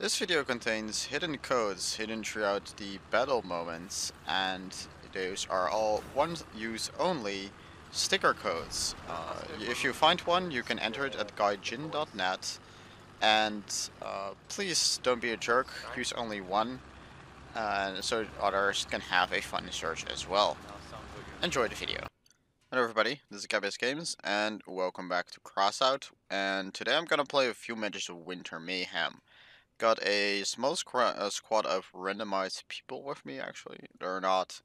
This video contains hidden codes hidden throughout the battle moments, and those are all one-use only sticker codes. If you find one, you can enter it at guidejin.net, and please don't be a jerk, use only one, so others can have a fun search as well. Enjoy the video. Hello everybody, this is Gabby's Games, and welcome back to Crossout, and today I'm gonna play a few matches of Winter Mayhem. Got a small squad of randomized people with me, actually. They're not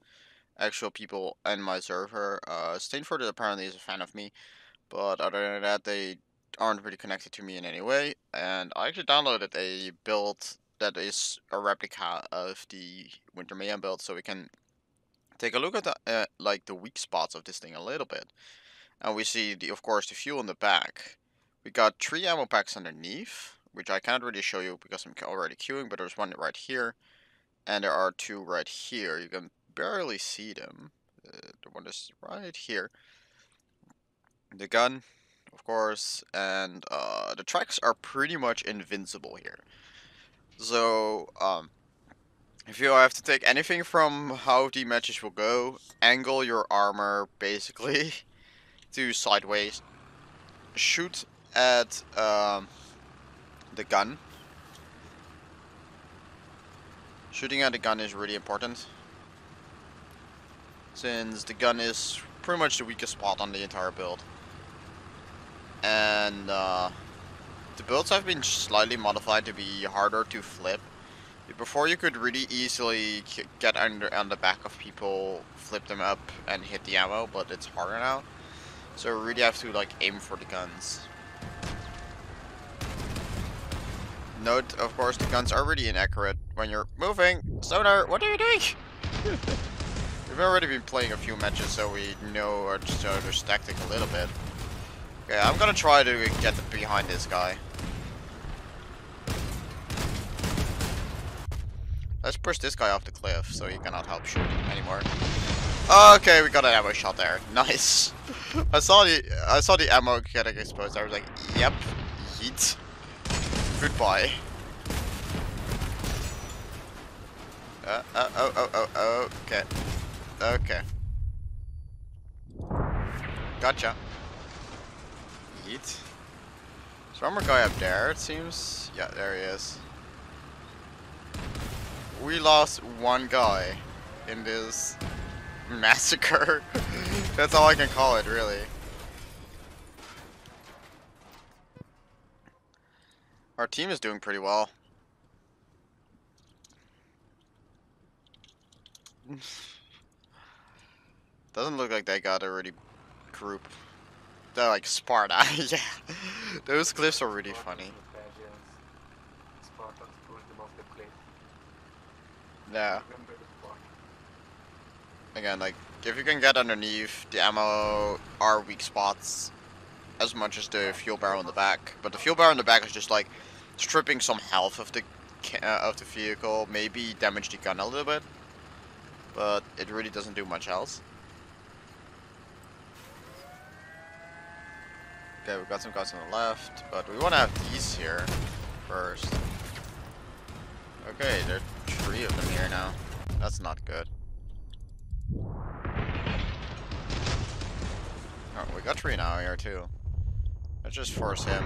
actual people in my server. Stainford apparently is a fan of me, but other than that, they aren't really connected to me in any way. And I actually downloaded a build that is a replica of the Winter Mayhem build, so we can take a look at the, like the weak spots of this thing a little bit. And we see, of course, the fuel in the back. We got 3 ammo packs underneath, which I can't really show you because I'm already queuing, but there's one right here, and there are 2 right here. You can barely see them. The one is right here. The gun, of course, and the tracks are pretty much invincible here. So, if you have to take anything from how the matches will go, angle your armor, basically, to sideways. Shoot at, the gun. Shooting at the gun is really important, since the gun is pretty much the weakest spot on the entire build. And the builds have been slightly modified to be harder to flip. Before you could really easily get on the back of people, flip them up, and hit the ammo, but it's harder now. So you really have to like aim for the guns. Note, of course, the guns are really inaccurate when you're moving. Sonar, what are you doing? We've already been playing a few matches, so we know each other's tactic a little bit. Okay, I'm gonna try to get behind this guy. Let's push this guy off the cliff so he cannot help shoot anymore. Okay, we got an ammo shot there. Nice. I saw the ammo getting exposed. I was like, yep, yeet. Goodbye. Okay. Okay. Gotcha. Yeet. There's one more guy up there, it seems. Yeah, there he is. We lost one guy in this massacre. That's all I can call it, really. Our team is doing pretty well. Doesn't look like they got a really group. They're like Sparta. Yeah. Those clips are really funny. Yeah. Again, like, if you can get underneath, the ammo are weak spots as much as the fuel barrel in the back. But the fuel barrel in the back is just like stripping some health of the vehicle, maybe damage the gun a little bit, but it really doesn't do much else. Okay, we've got some guys on the left, but we want to have these here first. Okay, there are 3 of them here now. That's not good. Oh, we got 3 now here too. Let's just force him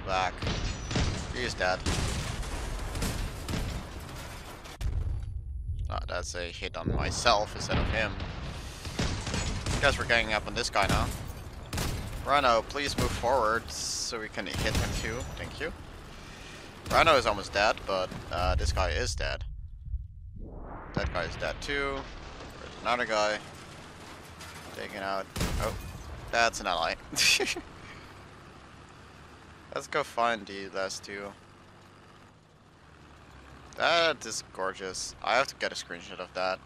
back. He's dead. Oh, that's a hit on myself instead of him. Guess we're ganging up on this guy now. Rhino, please move forward so we can hit him too. Thank you. Rhino is almost dead, but this guy is dead. That guy is dead too. There's another guy. Taken out. Oh, that's an ally. Let's go find the last 2. That is gorgeous. I have to get a screenshot of that.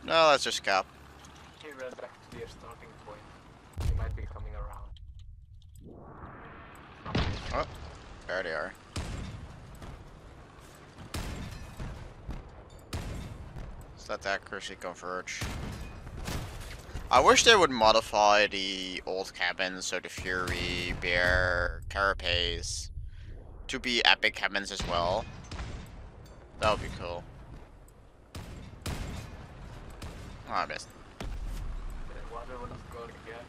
No, let's just cap. He ran back to their starting point. He might be coming around. Oh, there they are. Let's let the accuracy converge. I wish they would modify the old cabins so the Fury, Bear, Carapace to be epic heavens as well. That would be cool. Oh, I missed. The water was going again.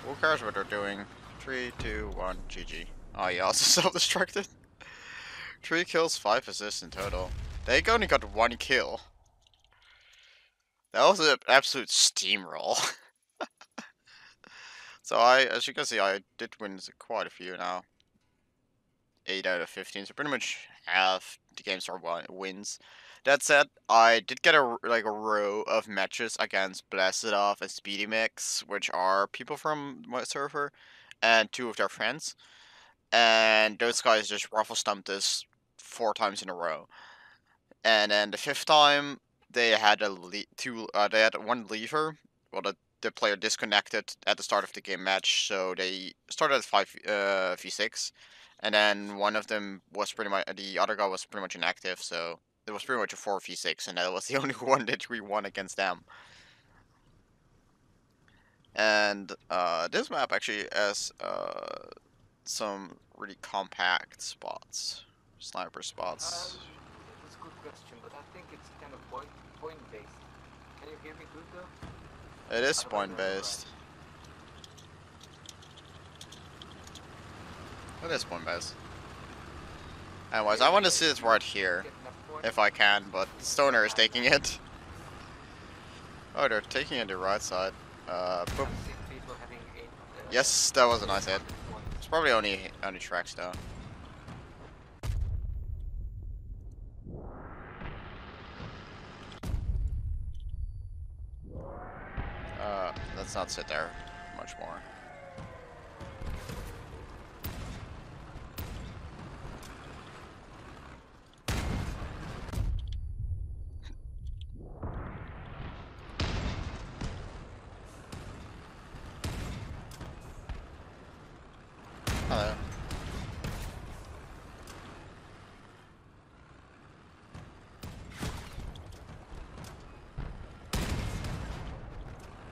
Who cares what they're doing? 3, 2, 1, GG. Oh, yeah, also self-destructed. 3 kills, 5 assists in total. They only got 1 kill. That was an absolute steamroll. So as you can see, I did win quite a few now. 8 out of 15, so pretty much half the games are wins. That said, I did get a row of matches against Blasted Off and Speedy Mix, which are people from my server, and 2 of their friends. And those guys just ruffle stumped us 4 times in a row. And then the 5th time, they had they had 1 lever. Well, the player disconnected at the start of the game match, so they started at 5 v6, and then one of them was the other guy was pretty much inactive, so it was pretty much a 4 v6, and that was the only one that we won against them. And this map actually has some really compact spots, sniper spots. That's a good question, but I think it's kind of point based. Can you hear me good though? It is point based. It is point based. Anyways, I want to see it right here, if I can, but Stoner is taking it. Oh, they're taking it the right side. Boop. Yes, that was a nice hit. It's probably only tracks though. Let's not sit there much more. Hello.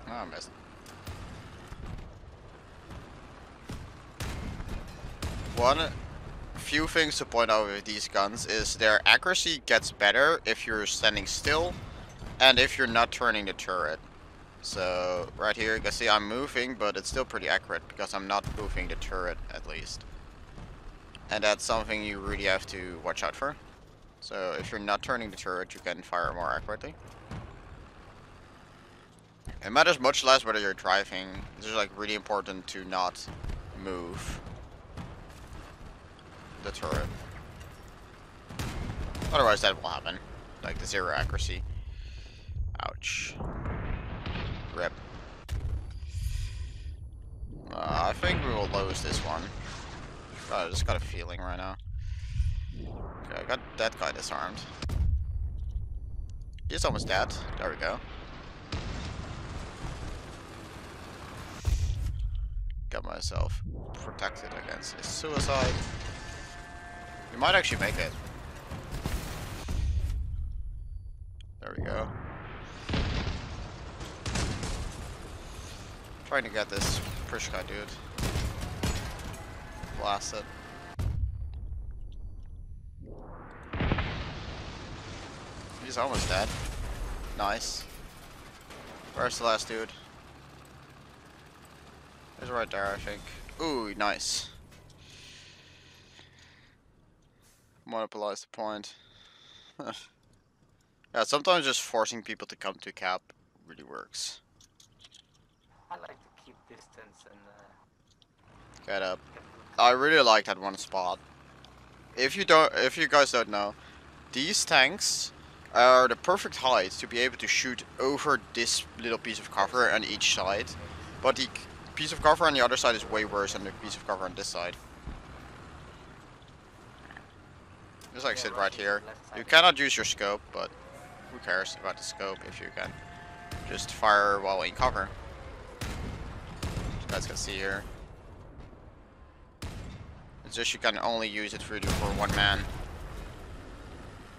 Oh, I missed. One few things to point out with these guns is their accuracy gets better if you're standing still and if you're not turning the turret. So right here you can see I'm moving, but it's still pretty accurate because I'm not moving the turret at least. And that's something you really have to watch out for. So if you're not turning the turret, you can fire more accurately. It matters much less whether you're driving. It's just like really important to not move the turret. Otherwise that will happen. Like the 0 accuracy. Ouch. Rip. I think we will lose this one. I just got a feeling right now. Okay, I got that guy disarmed. He's almost dead. There we go. Got myself protected against his suicide. We might actually make it. There we go. Trying to get this Prishka dude blasted. He's almost dead. Nice. Where's the last dude? He's right there, I think. Ooh, nice. Monopolize the point. Yeah, sometimes just forcing people to come to cap really works. I like to keep distance and Get up. I really like that one spot. If you guys don't know, these tanks are the perfect height to be able to shoot over this little piece of cover on each side. But the piece of cover on the other side is way worse than the piece of cover on this side. Just like sit right here. You cannot use your scope, but who cares about the scope if you can just fire while in cover. You guys can see here. It's just you can only use it for one man.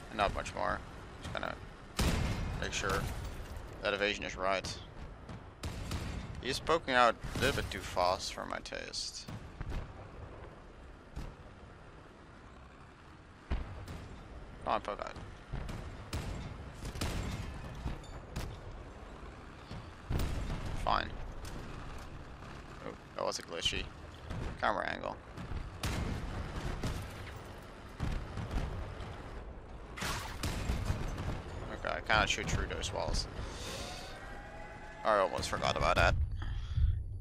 And not much more. Just gonna make sure that evasion is right. He's poking out a little bit too fast for my taste. Come on, poke out. Fine. Oh, that was a glitchy camera angle. Okay, I cannot shoot through those walls. I almost forgot about that.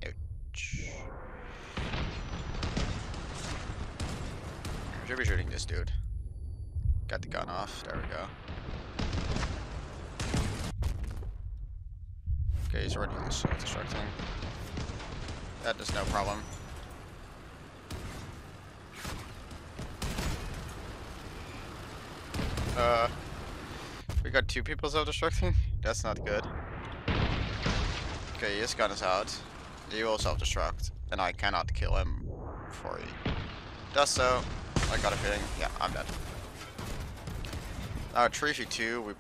Ouch. Should be shooting this dude. Got the gun off. There we go. Okay, he's already self-destructing. That is no problem. We got 2 people self-destructing? That's not good. Okay, his gun is out. He will self-destruct, and I cannot kill him before he does so. I got a feeling. Yeah, I'm dead. Now 3v2, we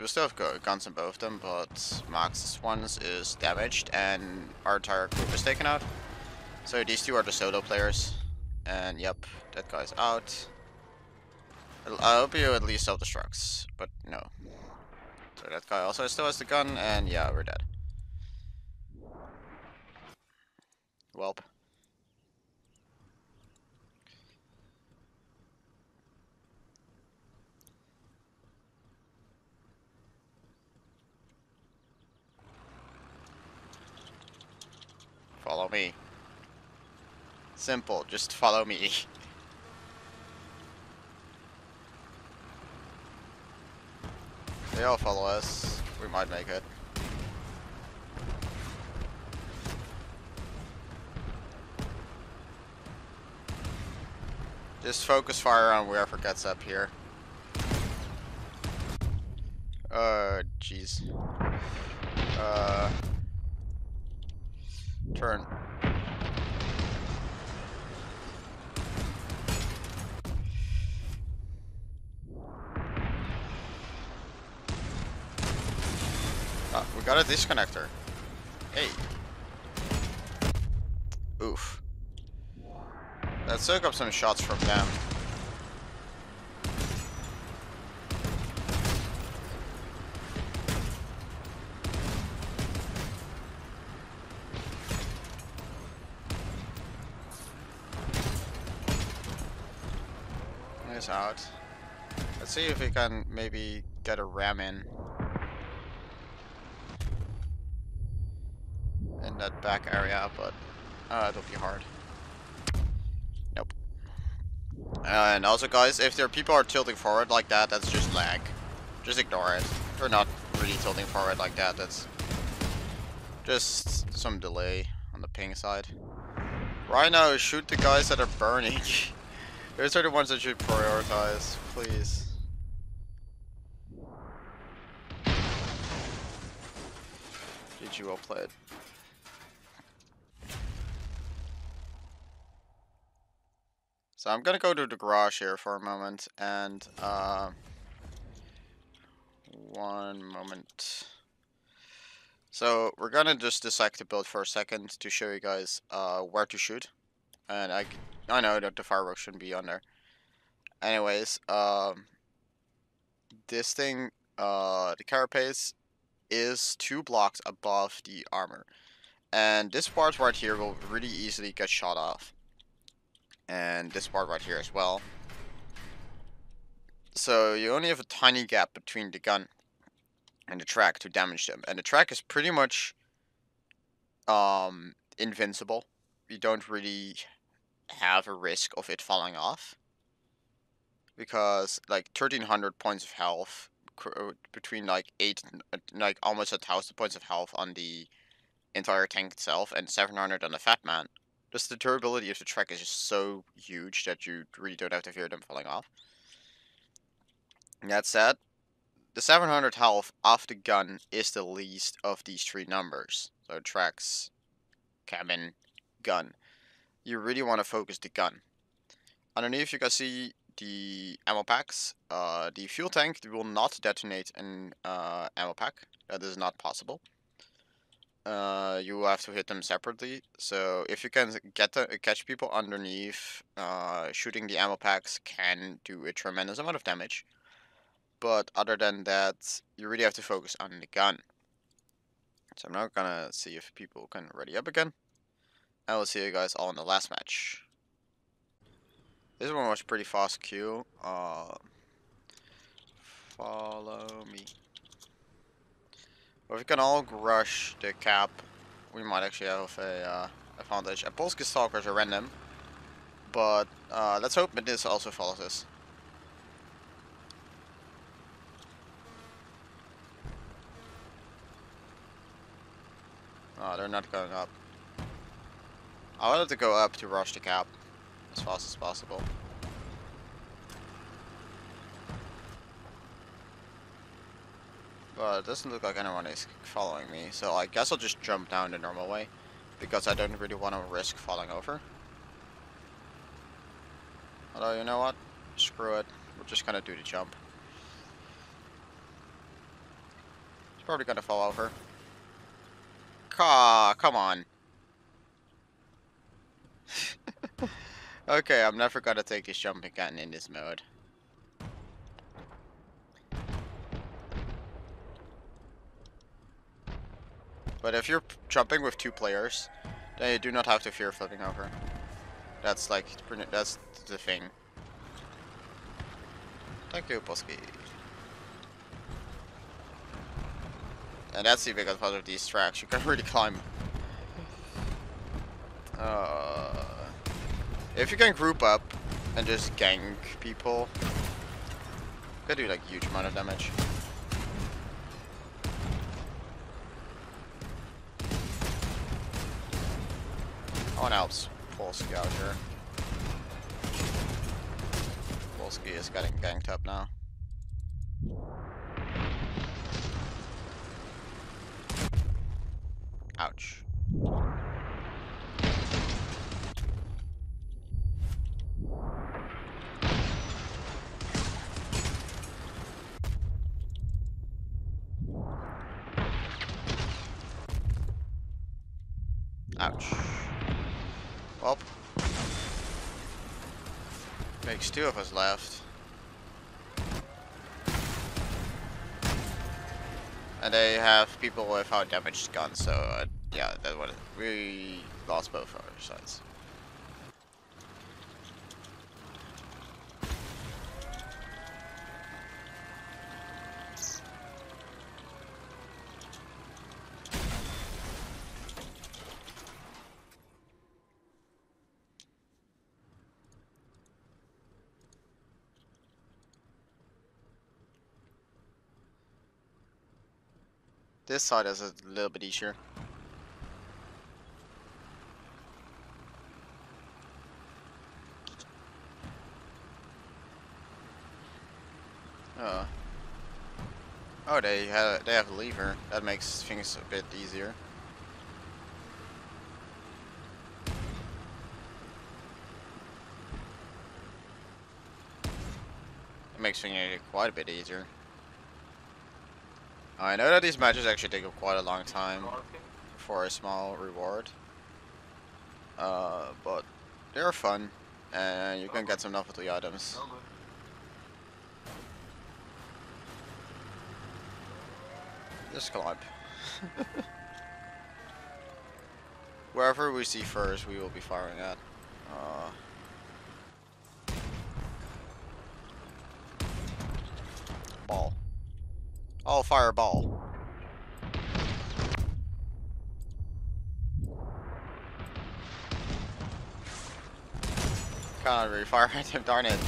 still have guns on both of them, but Max's ones is damaged, and our entire group is taken out. So these 2 are the solo players, and yep, that guy's out. I hope you at least self-destructs, but no. So that guy also still has the gun, and yeah, we're dead. Welp. Follow me. Simple, just follow me. They all follow us. We might make it. Just focus fire on whoever gets up here. Jeez. Turn. We got a disconnector. Hey. Oof. Let's soak up some shots from them. Nice out. Let's see if we can maybe get a ram in that back area, but it'll be hard. Nope. And also, guys, if people are tilting forward like that, that's just lag. Just ignore it. They're not really tilting forward like that. That's just some delay on the ping side. Right now, shoot the guys that are burning. Those are the ones that should prioritize, please. GG, well played. So I'm gonna go to the garage here for a moment, and one moment. So we're gonna just dissect the build for a second to show you guys where to shoot, and I know that the fireworks shouldn't be on there. Anyways, this thing, the carapace is 2 blocks above the armor, and this part right here will really easily get shot off. And this part right here as well. So you only have a tiny gap between the gun and the track to damage them. And the track is pretty much invincible. You don't really have a risk of it falling off. Because like 1300 points of health between like almost 1000 points of health on the entire tank itself and 700 on the Fat Man. Just the durability of the track is just so huge that you really don't have to fear them falling off. And that said, the 700 health off the gun is the least of these 3 numbers. So tracks, cabin, gun. You really want to focus the gun. Underneath you can see the ammo packs. The fuel tank will not detonate an ammo pack. That is not possible. You have to hit them separately. So if you can catch people underneath, shooting the ammo packs can do a tremendous amount of damage. But other than that, you really have to focus on the gun. So I'm now gonna see if people can ready up again. I will see you guys all in the last match. This one was pretty fast queue. Follow me. Well, if we can all rush the cap, we might actually have a advantage. And Polski Stalkers are random, but let's hope that this also follows us. Oh, they're not going up. I wanted to go up to rush the cap as fast as possible. But it doesn't look like anyone is following me, so I guess I'll just jump down the normal way, because I don't really want to risk falling over. Although, you know what? Screw it. We're just gonna do the jump. He's probably gonna fall over. Come on. Okay, I'm never gonna take this jump again in this mode. But if you're jumping with 2 players, then you do not have to fear flipping over. That's like, that's the thing. Thank you, Polski. And that's even because of these tracks, you can really climb. If you can group up and just gank people, you can do like huge amount of damage. No one helps Polski out here. Polski is getting ganked up now. Ouch. Ouch. Well, makes 2 of us left. And they have people without damaged guns, so yeah, that's what we lost both our sides. This side is a little bit easier. Oh, they have a lever. That makes things a bit easier. It makes things quite a bit easier. I know that these matches actually take quite a long time for a small reward. But they're fun, and you can get some novelty items. Just climb. Wherever we see first, we will be firing at. Ball. I'll fire ball. Can't really fire at him, darn it.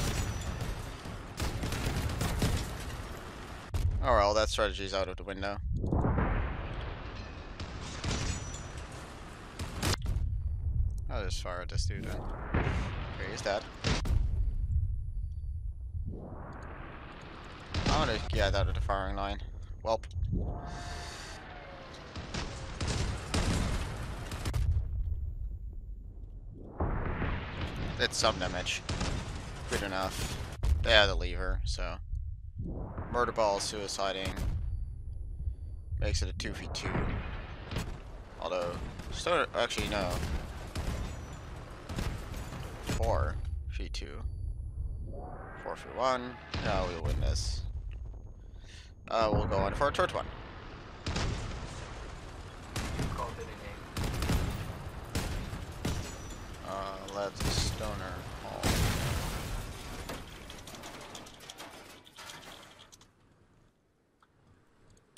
Oh well, that strategy's out of the window. I'll just fire at this dude then. Okay, he's dead. I'm gonna get out of the firing line. Welp. Did some damage. Good enough. They had a lever, so. Murder ball suiciding. Makes it a 2v2. Although, still, actually no. 4v2. 4v1. No, we'll win this. we'll go on for a third one. Called it a name. Let's stoner hall.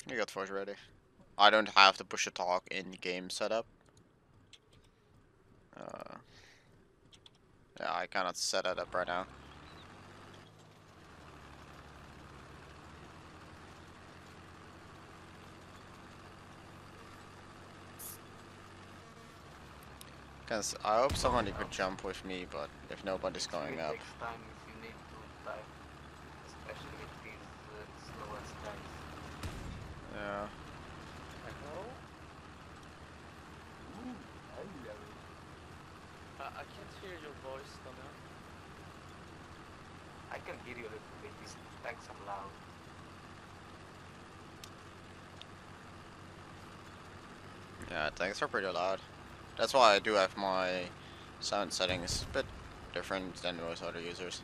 You got forge ready. I don't have to push a talk in game setup. Yeah, I cannot set it up right now. Cause I hope somebody could jump with me, but if nobody's going It up. takes time if you need to type, especially with these slow as guys. Yeah. Hello? Ooh, hello. I can't hear your voice, Donna. I can hear you a little bit. These tanks are loud. Yeah, tanks are pretty loud. That's why I do have my sound settings a bit different than most other users.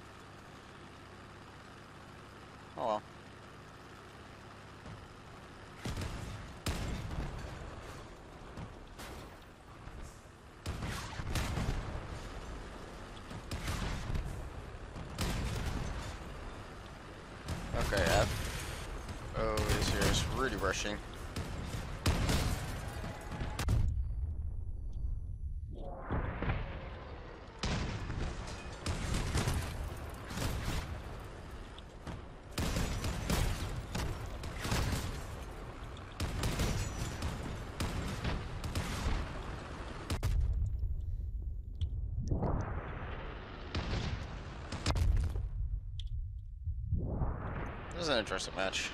Oh well. Okay, F. Oh, this here is really rushing. This is an interesting match.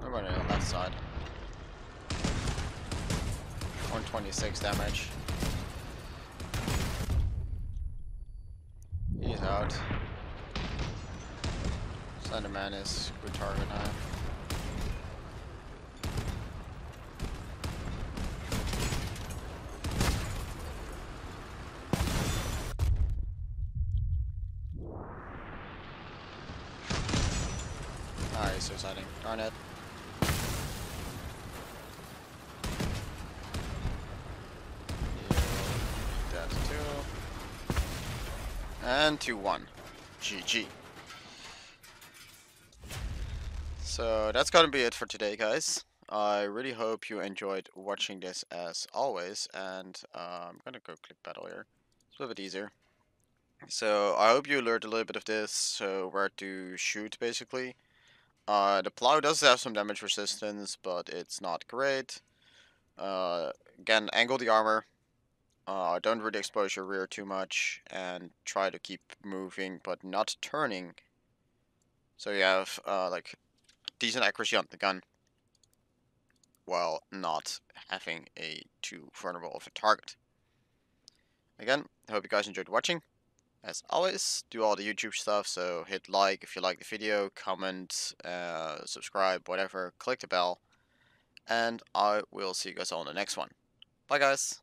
I'm running on the left side. 126 damage. He's out. Slenderman is good target now. Ah, he's suiciding. Darn it. That's 2. And 2-1. GG. So that's gonna be it for today, guys. I really hope you enjoyed watching this as always, and I'm gonna go click battle here. It's a little bit easier. So I hope you learned a little bit of this, so where to shoot basically. The plow does have some damage resistance, but it's not great. Again, angle the armor. Don't really expose your rear too much, and try to keep moving, but not turning. So you have like decent accuracy on the gun, while not having a too vulnerable of a target. Again, I hope you guys enjoyed watching. As always, do all the YouTube stuff, so hit like if you like the video, comment, subscribe, whatever, click the bell, and I will see you guys all in the next one. Bye guys!